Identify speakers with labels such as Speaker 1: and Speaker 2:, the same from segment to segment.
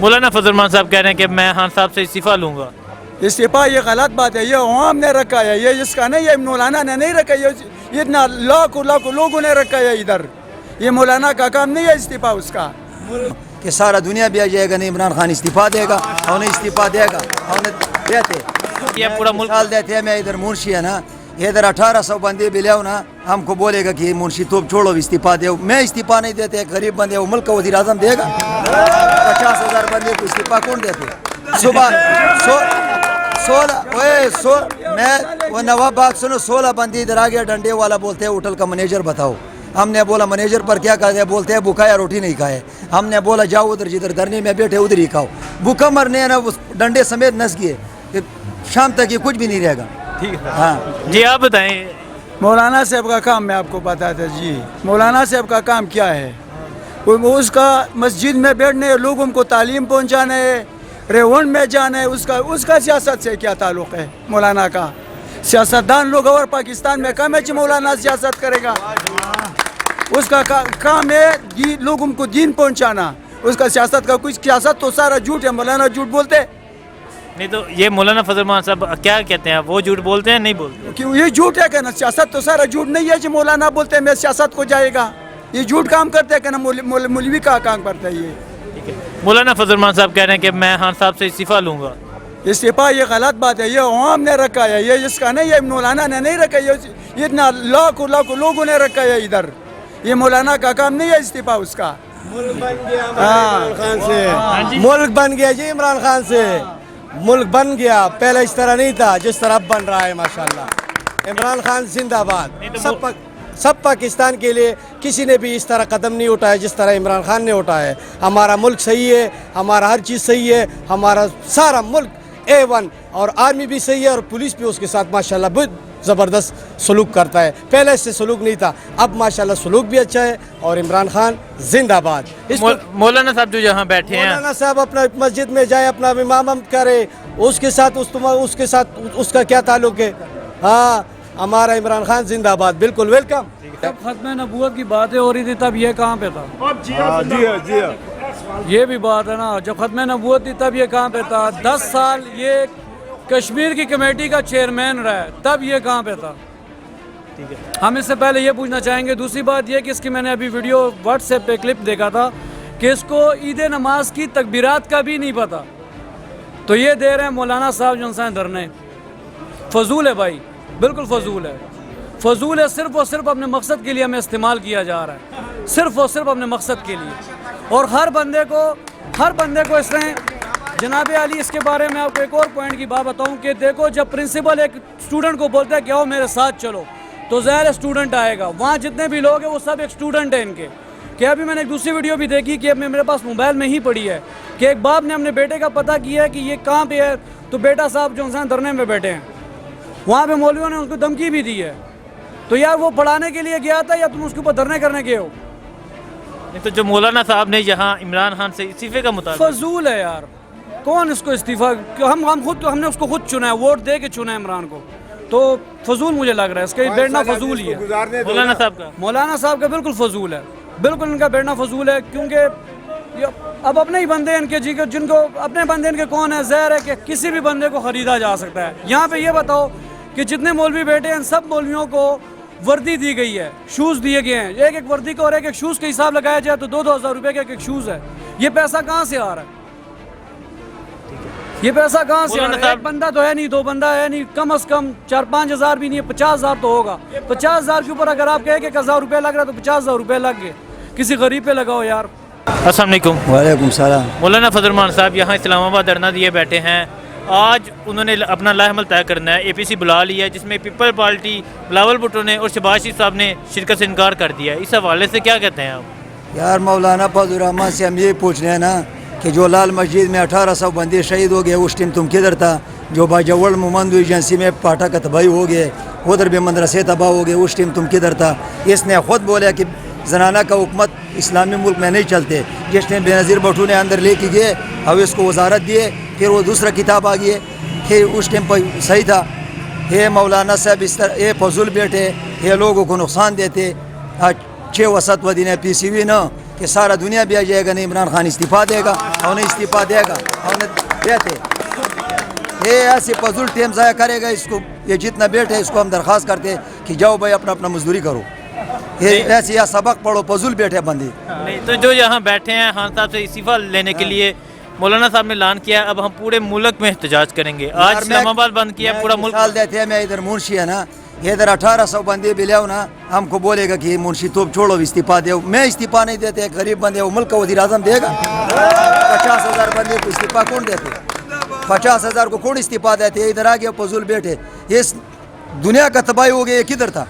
Speaker 1: مولانا فضل الرحمان صاحب کہہ رہے ہیں کہ میں خان صاحب سے استعفیٰ لوں گا.
Speaker 2: استعفیٰ یہ غلط بات ہے, یہ عوام نے رکھا ہے, یہ اس کا نہیں, یہ مولانا نے نہیں رکھا, یہ اتنا لاکھوں لوگوں نے رکھا ہے ادھر. یہ مولانا کا کام نہیں ہے استعفیٰ اس کا.
Speaker 3: کہ سارا دنیا بھی آ جائے گا, نہیں عمران خان استعفیٰ دے گا اور نہیں استعفیٰ دے گا, اور دیتے
Speaker 1: یہ پورا ملک
Speaker 3: مثال دیتے ہیں. میں ادھر منشی ہے نا, ادھر 1800 بندے بھی لیاؤ نا, ہم کو بولے گا کہ منشی تو چھوڑو استعفیٰ دے. میں استعفیٰ نہیں دیتے, ایک غریب بندے وہ ملک کا وزیر اعظم دے گا. 50,000 بندے کو استعفیٰ کون دیتے؟ صبح 16 میں وہ نواب بات سنو, 16 بندے ادھر آ گیا, ڈنڈے والا بولتے ہیں ہوٹل کا مینیجر بتاؤ. ہم نے بولا مینیجر پر کیا کہا ہے, بولتے ہیں بھوکایا روٹی نہیں کھائے. ہم نے بولا جاؤ ادھر جدھر دھرنے میں بیٹھے ادھر ہی کھاؤ. بھوکا مرنے نا ڈنڈے سمیت نس گئے, شام تک یہ کچھ بھی نہیں رہے گا.
Speaker 1: ٹھیک ہے.
Speaker 3: ہاں
Speaker 1: جی آپ بتائیں.
Speaker 2: مولانا صاحب کا کام میں آپ کو بتاتا جی. مولانا صاحب کا کام کیا ہے؟ اس کا مسجد میں بیٹھنے, لوگوں کو تعلیم پہنچانا ہے, ریونڈ میں جانا ہے. اس کا سیاست سے کیا تعلق ہے مولانا کا؟ سیاستدان لوگ اور پاکستان میں کم ہے کہ مولانا سیاست کرے گا. اس کا کام ہے لوگوں کو دین پہنچانا. اس کا سیاست کا کچھ, سیاست تو سارا جھوٹ ہے. مولانا جھوٹ بولتے
Speaker 1: نہیں تو یہ مولانا فضل الرحمان صاحب کیا کہتے ہیں, وہ جھوٹ بولتے ہیں نہیں بولتے؟
Speaker 2: کیوں یہ جھوٹ ہے کہ نا, سیاست تو سارا جھوٹ نہیں ہے کہ مولانا بولتے ہیں میں سیاست کو جائے گا. یہ جھوٹ کام کرتے ہیں کہ نا, مولوی کا کام کرتا ہے یہ.
Speaker 1: مولانا فضل الرحمان صاحب کہہ رہے ہیں کہ میں خان صاحب سے استعفیٰ لوں گا.
Speaker 2: استعفیٰ یہ غلط بات ہے, یہ عوام نے رکھا ہے, یہ اس کا نہیں, یہ مولانا نے نہیں رکھا, یہ اتنا لاکھوں لوگوں نے رکھا ہے ادھر. یہ مولانا کا کام نہیں ہے استعفیٰ اس کا.
Speaker 4: ملک بن گیا عمران خان سے, ملک بن گیا جی عمران خان سے, ملک بن گیا. پہلے اس طرح نہیں تھا جس طرح اب بن رہا ہے ماشاءاللہ. عمران خان زندہ باد. سب پاکستان کے لیے کسی نے بھی اس طرح قدم نہیں اٹھایا جس طرح عمران خان نے اٹھایا ہے. ہمارا ملک صحیح ہے, ہمارا ہر چیز صحیح ہے, ہمارا سارا ملک A1, اور آرمی بھی صحیح ہے, اور پولیس بھی اس کے ساتھ ماشاءاللہ بہت زبردست سلوک کرتا ہے. پہلے سے سلوک نہیں تھا, اب ماشاءاللہ سلوک بھی اچھا ہے. اور عمران خان زندہ باد.
Speaker 1: مولانا صاحب جو یہاں بیٹھے ہیں,
Speaker 4: مولانا صاحب اپنا مسجد میں جائے, اپنا امام کرے, اس کے ساتھ اس کا کیا تعلق ہے؟ ہاں ہمارا عمران خان زندہ باد. بالکل ویلکم.
Speaker 5: جب ختم نبوت کی باتیں ہو رہی تھی تب یہ کہاں پہ تھا؟
Speaker 4: جی
Speaker 5: یہ بھی بات ہے نا, جب ختم نبوت تھی تب یہ کہاں پہ تھا؟ 10 سال یہ کشمیر کی کمیٹی کا چیئرمین رہا ہے, تب یہ کہاں پہ تھا؟ ہم اس سے پہلے یہ پوچھنا چاہیں گے. دوسری بات یہ کہ اس کی میں نے ابھی ویڈیو واٹس ایپ پہ کلپ دیکھا تھا کہ اس کو عید نماز کی تکبیرات کا بھی نہیں پتا, تو یہ دے رہے ہیں مولانا صاحب جو انسان دھرنے. فضول ہے بھائی, بالکل فضول ہے. فضول ہے, صرف اور صرف اپنے مقصد کے لیے ہمیں استعمال کیا جا رہا ہے, صرف اور صرف اپنے مقصد کے لیے. اور ہر بندے کو اس نے جناب علی, اس کے بارے میں آپ کو ایک اور پوائنٹ کی بات بتاؤں کہ دیکھو, جب پرنسپل ایک اسٹوڈنٹ کو بولتا ہے کہ آؤ میرے ساتھ چلو, تو ظاہر اسٹوڈنٹ آئے گا. وہاں جتنے بھی لوگ ہیں وہ سب ایک اسٹوڈنٹ ہیں ان کے. کہ ابھی میں نے ایک دوسری ویڈیو بھی دیکھی کہ میرے پاس موبائل میں ہی پڑی ہے کہ ایک باپ نے اپنے بیٹے کا پتہ کیا ہے کہ یہ کہاں پہ ہے, تو بیٹا صاحب جو انسان دھرنے میں بیٹھے ہیں, وہاں پہ مولویوں نے اس کو دھمکی بھی دی ہے. تو یار وہ پڑھانے کے لیے گیا تھا یا تم اس کے اوپر دھرنے کرنے گئے ہو؟
Speaker 1: تو جو مولانا صاحب نے یہاں عمران خان سے استعفے کا مطالبہ,
Speaker 5: فضول ہے یار. کون اس کو استعفیٰ, ہم نے اس کو خود چنا ہے, ووٹ دے کے چنا ہے عمران کو, تو فضول مجھے لگ رہا ہے. اس کا بیٹھنا فضول ہی ہے مولانا صاحب کا بالکل فضول ہے, بالکل ان کا بیٹھنا فضول ہے. کیونکہ اب اپنے ہی بندے ان کے, جن کو اپنے بندے ان کے کون ہے, ظاہر ہے کہ کسی بھی بندے کو خریدا جا سکتا ہے. یہاں پہ یہ بتاؤ کہ جتنے مولوی بیٹھے ہیں سب مولویوں کو وردی دی گئی ہے, شوز دیے گئے ہیں. ایک وردی کا اور ایک شوز کا حساب لگایا جائے تو 2-2 ہزار روپے کا ایک شوز ہے. یہ پیسہ کہاں سے آ رہا ہے؟ یہ پیسہ کہاں سے آ رہا ہے؟ ایک بندہ تو ہے نہیں, 2 بندہ ہے نہیں, کم از کم 4-5 ہزار بھی نہیں ہے, 50 ہزار تو ہوگا. 50 ہزار کے اوپر اگر آپ کہیں کہ 1,000 روپے لگ رہا ہے تو 50 ہزار روپے لگ گئے. کسی غریب پہ لگاؤ یار.
Speaker 1: السلام علیکم.
Speaker 3: وعلیکم السلام.
Speaker 1: مولانا فضل الرحمان صاحب یہاں اسلام آباد دھرنا دیے بیٹھے ہیں. آج انہوں نے اپنا لاہ عمل طے کرنا ہے. APC بلا لیا ہے جس میں پیپل پارٹی, بلاول بھٹو نے اور شہباز شریف صاحب نے شرکت سے انکار کر دیا ہے. اس حوالے سے کیا کہتے ہیں آپ؟
Speaker 3: یار مولانا فضل الرحمان سے ہم یہ پوچھ رہے ہیں نا کہ جو لال مسجد میں 1800 بندے شہید ہو گئے, اس ٹائم تم کدھر تھا؟ جو باجوڑ مومند ایجنسی میں پاٹا کا تباہی ہو گئے, ادھر بھی مدرسے تباہ ہو گئے, اس ٹائم تم کدھر تھا؟ اس نے خود بولا کہ زنانہ کا حکومت اسلامی ملک میں نہیں چلتے. جس نے بے نظیر بھٹو نے اندر لے کے گئے اور اس کو وزارت دیے, پھر وہ دوسرا کتاب آ گئی کہ اس ٹائم پر صحیح تھا. یہ مولانا صاحب اس طرح یہ فضول بیٹھے, یہ لوگوں کو نقصان دیتے. آج 6 و 7 دن PCV نا کہ سارا دنیا بھی آ جائے گا نہیں عمران خان استعفیٰ دے گا اور نہیں استعفیٰ دے گا اور دیتے یہ ایسے فضول ٹائم ضائع کرے گا اس کو. یہ جتنا بیٹھے اس کو ہم درخواست کرتے ہیں کہ جاؤ بھائی اپنا اپنا مزدوری کرو. یہ ایسے یا سبق پڑھو, فضول بیٹھے بندے.
Speaker 1: نہیں تو جو یہاں بیٹھے ہیں خان صاحب سے استعفیٰ لینے کے لیے مولانا صاحب نے اعلان کیا اب ہم پورے ملک میں احتجاج کریں گے. آج اسلام آباد بند کیا پورا ملک.
Speaker 3: مثال دیتے ہیں, میں ادھر منشی ہے نا, ادھر 1800 بندے بھی لیاؤ نا, ہم کو بولے گا کہ منشی تو چھوڑو استعفیٰ دے. میں استعفیٰ نہیں دیتے, غریب بندے وہ ملک کا وزیر اعظم دے گا. 50,000 بندے کو استعفیٰ کون دیتے؟ 50,000 کو کون استعفیٰ دیتے؟ ادھر آ گیا فضول بیٹھے. اس دنیا کا تباہی ہو گیا. یہ کدھر تھا؟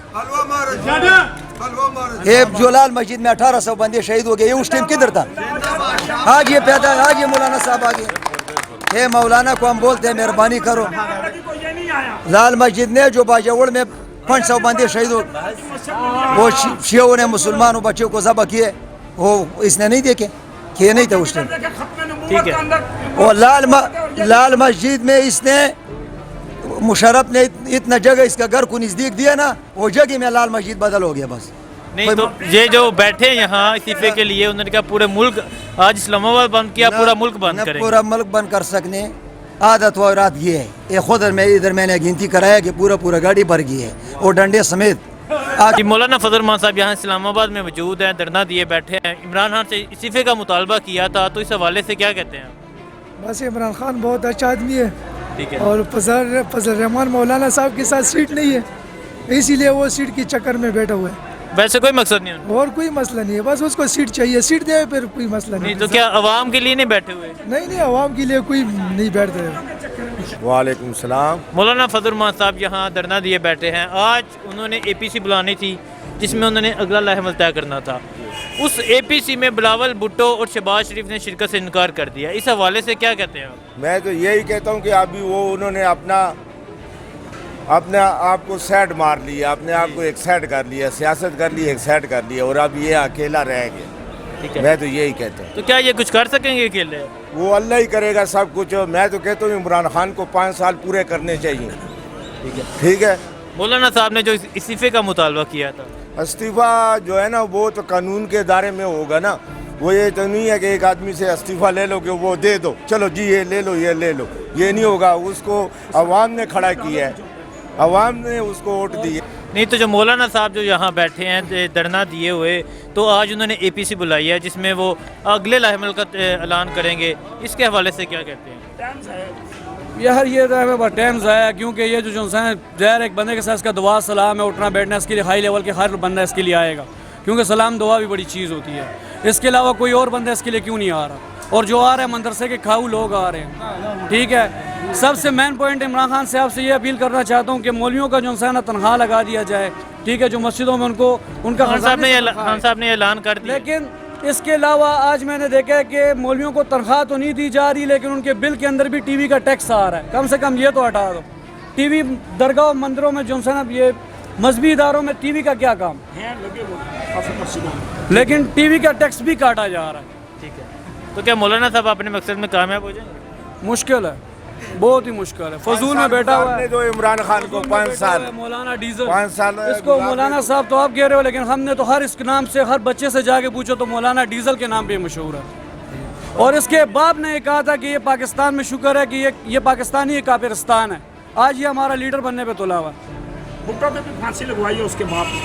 Speaker 3: یہ جو لال مسجد میں 1800 بندے شہید ہو گئے, یہ اس ٹائم کدھر تھا؟ آج یہ پیدا, آج یہ مولانا صاحب آ گئے. یہ مولانا کو ہم بولتے ہیں مہربانی کرو. لال مسجد میں جو باجوڑ میں 500 بندے شہید ہو, وہ شیعوں نے مسلمانوں بچوں کو ذبح کیے, وہ اس نے نہیں دیکھے کہ یہ نہیں تھا اس ٹائم.
Speaker 1: ٹھیک ہے.
Speaker 3: اور لال مسجد میں اس نے مشرف نے اتنا جگہ اس کا گھر کو نزدیک دیا نا, وہ جگہ میں لال مسجد بدل ہو گیا بس.
Speaker 1: نہیں تو یہ جو بیٹھے یہاں استعفے کے لیے انہوں نے کہا پورے ملک آج اسلام آباد بند کیا, پورا ملک بند کریں گے.
Speaker 3: پورا ملک بند کر سکنے عادت و رات یہ ہے. یہ خود ادھر میں نے گنتی کرایا کہ پورا گاڑی بھر گئی ہے اور ڈنڈے سمیت.
Speaker 1: مولانا فضل الرحمان صاحب یہاں اسلام آباد میں موجود ہیں, دھرنا دیے بیٹھے ہیں. عمران خان سے استعفے کا مطالبہ کیا تھا, تو اس حوالے سے کیا کہتے ہیں؟
Speaker 6: بس عمران خان بہت اچھا آدمی ہے,
Speaker 1: ٹھیک ہے.
Speaker 6: اور فضل الرحمان مولانا صاحب کے ساتھ سیٹ نہیں ہے, اسی لیے وہ سیٹ کی چکر میں بیٹھا ہوا ہے.
Speaker 1: ویسے کوئی مقصد نہیں ہے
Speaker 6: اور کوئی مسئلہ نہیں ہے, بس اس کو سیٹ چاہیے, سیٹ دے پھر کوئی مسئلہ نہیں.
Speaker 1: تو کیا عوام کے لیے نہیں بیٹھے ہوئے؟
Speaker 6: نہیں عوام کے لیے کوئی نہیں بیٹھتے.
Speaker 4: وعلیکم السلام.
Speaker 1: مولانا فضل الرحمان صاحب یہاں دھرنا دیے بیٹھے ہیں. آج انہوں نے APC بلانی تھی جس میں انہوں نے اگلا لاحمل طے کرنا تھا. اس APC میں بلاول بھٹو اور شہباز شریف نے شرکت سے انکار کر دیا. اس حوالے سے کیا کہتے ہیں آپ؟
Speaker 7: میں تو یہی کہتا ہوں کہ ابھی وہ انہوں نے اپنے آپ کو سیٹ مار لیا, اپنے آپ کو ایک سیٹ کر لیا, سیاست کر لی, ایک سیٹ کر لیا, اور اب یہ اکیلا رہ گیا.
Speaker 1: ٹھیک ہے.
Speaker 7: میں تو یہی کہتا ہوں.
Speaker 1: تو کیا یہ کچھ کر سکیں گے اکیلے؟
Speaker 7: وہ اللہ ہی کرے گا سب کچھ. میں تو کہتا ہوں عمران خان کو 5 سال پورے کرنے چاہیے. ٹھیک ہے.
Speaker 1: مولانا صاحب نے جو استعفے کا مطالبہ کیا تھا,
Speaker 7: استعفیٰ جو ہے نا وہ تو قانون کے دائرے میں ہوگا نا. وہ یہ تو نہیں ہے کہ ایک آدمی سے استعفیٰ لے لو کہ وہ دے دو, چلو جی یہ لے لو, یہ لے لو. یہ نہیں ہوگا. اس کو عوام نے کھڑا کیا ہے, عوام نے اس کو ووٹ دیے.
Speaker 1: نہیں تو جو مولانا صاحب جو یہاں بیٹھے ہیں دھرنا دیے ہوئے, تو آج انہوں نے APC بلائی ہے جس میں وہ اگلے لاحمل کا اعلان کریں گے. اس کے حوالے سے کیا کہتے ہیں؟
Speaker 5: یار یہ ٹائم ضائع, کیونکہ یہ جو انسان ظاہر ایک بندے کے ساتھ اس کا دعا سلام ہے, اٹھنا بیٹھنا اس کے لیے ہائی لیول کے ہر بندہ اس کے لیے آئے گا, کیونکہ سلام دعا بھی بڑی چیز ہوتی ہے. اس کے علاوہ کوئی اور بندہ اس کے لیے کیوں نہیں آ رہا, اور جو آ رہے ہیں مدرسے کے کھاؤ لوگ آ رہے ہیں. ٹھیک ہے. سب سے مین پوائنٹ عمران خان صاحب سے یہ اپیل کرنا چاہتا ہوں کہ مولویوں کا جو انسان تنخواہ لگا دیا جائے. ٹھیک ہے. جو مسجدوں میں ان کا
Speaker 1: خان صاحب نے اعلان کر دیا.
Speaker 5: لیکن اس کے علاوہ آج میں نے دیکھا ہے کہ مولویوں کو تنخواہ تو نہیں دی جا رہی, لیکن ان کے بل کے اندر بھی ٹی وی کا ٹیکس آ رہا ہے. کم سے کم یہ تو ہٹا دو. ٹی وی درگاہ مندروں میں جو انسان یہ مذہبی اداروں میں ٹی وی کا کیا کام, لیکن ٹی وی کا ٹیکس بھی کاٹا جا رہا ہے.
Speaker 1: ٹھیک ہے. تو کیا مولانا صاحب اپنے مقصد میں کامیاب ہو جائیں گے؟
Speaker 5: مشکل ہے, بہت ہی مشکل ہے. فضول میں بیٹھا ہوا ہے.
Speaker 7: جو عمران خان کو 5 سال,
Speaker 5: مولانا ڈیزل
Speaker 7: 5 سال
Speaker 5: اس کو مولانا صاحب تو آپ کہہ رہے ہو, لیکن ہم نے تو ہر اس کے نام سے ہر بچے سے جا کے پوچھو تو مولانا ڈیزل کے نام پہ مشہور ہے. اور اس کے باپ نے یہ کہا تھا کہ یہ پاکستان میں شکر ہے کہ یہ پاکستانی کافرستان ہے. آج یہ ہمارا لیڈر بننے پہ تلا ہوا ہے.
Speaker 8: بھٹو پہ بھی پھانسی لگوائی ہے اس کے باپ نے.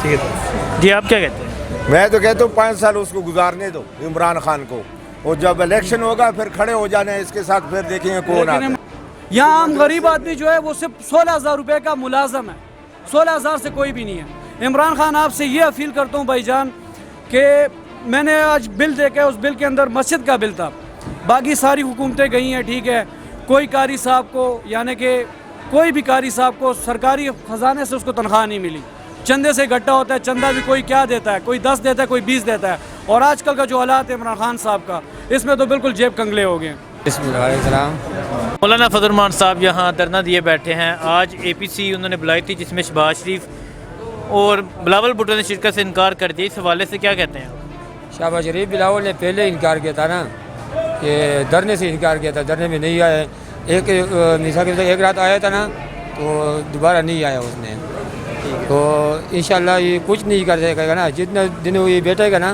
Speaker 1: ٹھیک ہے. جی آپ کیا کہتے ہیں؟
Speaker 7: میں تو کہتا ہوں 5 سال اس کو گزارنے دو عمران خان کو, اور جب الیکشن ہوگا پھر کھڑے ہو جانا ہے اس کے ساتھ, پھر دیکھیں گے کون آتا ہے.
Speaker 5: یہاں عام غریب آدمی جو ہے وہ صرف 16,000 روپے کا ملازم ہے. 16,000 سے کوئی بھی نہیں ہے. عمران خان آپ سے یہ اپیل کرتا ہوں بھائی جان کہ میں نے آج بل دیکھا, اس بل کے اندر مسجد کا بل تھا. باقی ساری حکومتیں گئی ہیں. ٹھیک ہے. کوئی قاری صاحب کو, یعنی کہ کوئی بھی قاری صاحب کو سرکاری خزانے سے اس کو تنخواہ نہیں ملی. چندے سے اکٹھا ہوتا ہے. چندہ بھی کوئی کیا دیتا ہے, کوئی 10 دیتا ہے, کوئی 20 دیتا ہے. اور آج کل کا جو حالات ہے عمران خان صاحب کا, اس میں تو بالکل جیب کنگلے ہو گئے.
Speaker 3: بسم اللہ علیہ السلام.
Speaker 1: مولانا فضل الرحمان صاحب یہاں دھرنا دیے بیٹھے ہیں. آج APC انہوں نے بلائی تھی جس میں شہباز شریف اور بلاول بھٹو نے شرکت سے انکار کر دیا. اس حوالے سے کیا کہتے ہیں؟
Speaker 9: شہباز شریف بلاول نے پہلے انکار کیا تھا نا, کہ دھرنے سے انکار کیا تھا, دھرنے میں نہیں آئے. ایک رات آیا تھا نا, تو دوبارہ نہیں آیا اس نے. تو انشاءاللہ یہ کچھ نہیں کر سکے گا نا, جتنے دن یہ بیٹھے گا نا